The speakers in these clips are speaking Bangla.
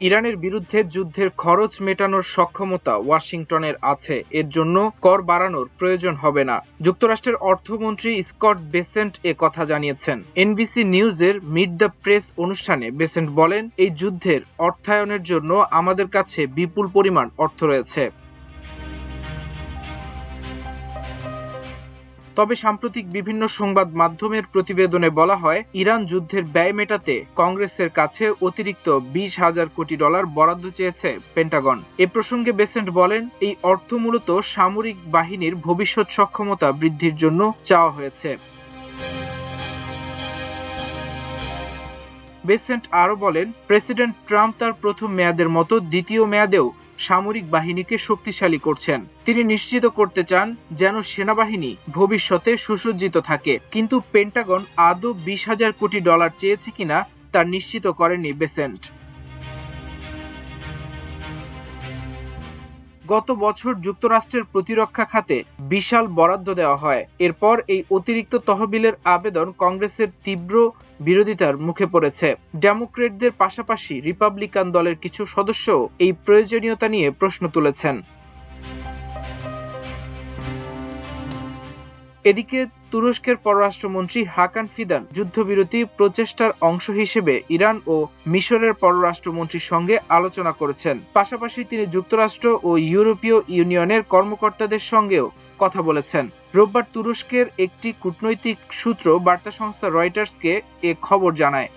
ইরানের বিরুদ্ধে যুদ্ধের খরচ মেটানোর সক্ষমতা ওয়াশিংটনের আছে, এর জন্য কর বাড়ানোর প্রয়োজন হবে না। যুক্তরাষ্ট্রের অর্থমন্ত্রী স্কট বেসেন্ট এ কথা জানিয়েছেন। এনবিসি নিউজের মিট দ্য প্রেস অনুষ্ঠানে বেসেন্ট বলেন, এই যুদ্ধের অর্থায়নের জন্য আমাদের কাছে বিপুল পরিমাণ অর্থ রয়েছে। তবে সাম্প্রতিক বিভিন্ন সংবাদ মাধ্যমের প্রতিবেদনে বলা হয়, ইরান যুদ্ধের ব্যয় মেটাতে কংগ্রেসের কাছে অতিরিক্ত 20,000 কোটি ডলার বরাদ্দ চেয়েছে পেন্টাগন। এ প্রসঙ্গে বেসেন্ট বলেন, এই অর্থ মূলত সামরিক বাহিনীর ভবিষ্যৎ সক্ষমতা বৃদ্ধির জন্য চাওয়া হয়েছে। বেসেন্ট আরও বলেন, প্রেসিডেন্ট ট্রাম্প তার প্রথম মেয়াদের মতো দ্বিতীয় মেয়াদেও সামরিক বাহিনীকে শক্তিশালী করছেন। তিনি নিশ্চিত করতে চান যেন সেনাবাহিনী ভবিষ্যতে সুসজ্জিত থাকে, কিন্তু পেন্টাগন আদৌ 20,000 কোটি ডলার চেয়েছে কিনা তা নিশ্চিত করেনি বেসেন্ট। গত বছর যুক্তরাষ্ট্রের প্রতিরক্ষা খাতে বিশাল বরাদ্দ দেওয়া হয়। এরপর এই অতিরিক্ত তহবিলের আবেদন কংগ্রেসের তীব্র বিরোধিতার মুখে পড়েছে। ডেমোক্রেটদের পাশাপাশি রিপাবলিকান দলের কিছু সদস্যও এই প্রয়োজনীয়তা নিয়ে প্রশ্ন তুলেছেন। এদিকে তুরস্কের পররাষ্ট্রমন্ত্রী হাকান ফিদান যুদ্ধবিরতি প্রচেষ্টার অংশ হিসেবে ইরান ও মিশরের পররাষ্ট্রমন্ত্রীর সঙ্গে আলোচনা করেছেন। পাশাপাশি তিনি যুক্তরাষ্ট্র ও ইউরোপীয় ইউনিয়নের কর্মকর্তাদের সঙ্গেও কথা বলেছেন। রোববার তুরস্কের একটি কূটনৈতিক সূত্র বার্তা সংস্থা রয়টার্সকে এ খবর জানায়।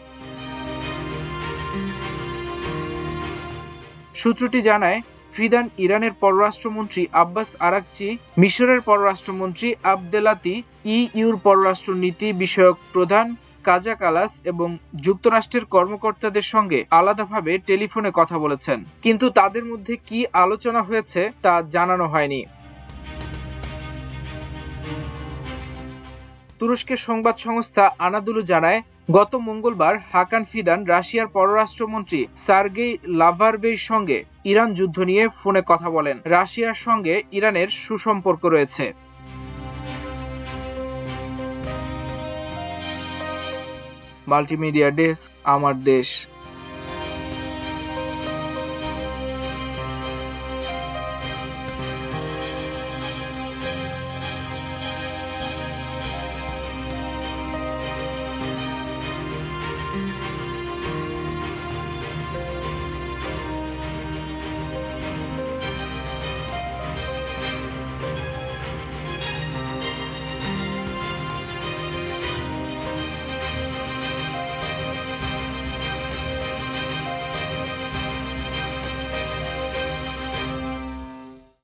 সূত্রটি জানায়, ফিদান ইরানের পররাষ্ট্রমন্ত্রী আব্বাস আরাকচি, মিশরের পররাষ্ট্রমন্ত্রী আবদেলাতি, ইইউর পররাষ্ট্রনীতি বিষয়ক প্রধান কাজা কালাস এবং যুক্তরাষ্ট্রের কর্মকর্তাদের সঙ্গে আলাদাভাবে টেলিফোনে কথা বলেছেন, কিন্তু তাদের মধ্যে কি আলোচনা হয়েছে তা জানানো হয়নি। তুরস্কের সংবাদ সংস্থা আনাদুলু জানায়, গত মঙ্গলবার হাকান ফিদান রাশিয়ার পররাষ্ট্রমন্ত্রী সার্গেই লাভারভের সঙ্গে ইরান যুদ্ধ নিয়ে ফোনে কথা বলেন। রাশিয়ার সঙ্গে ইরানের সুসম্পর্ক রয়েছে। মাল্টিমিডিয়া ডেস্ক, আমার দেশ।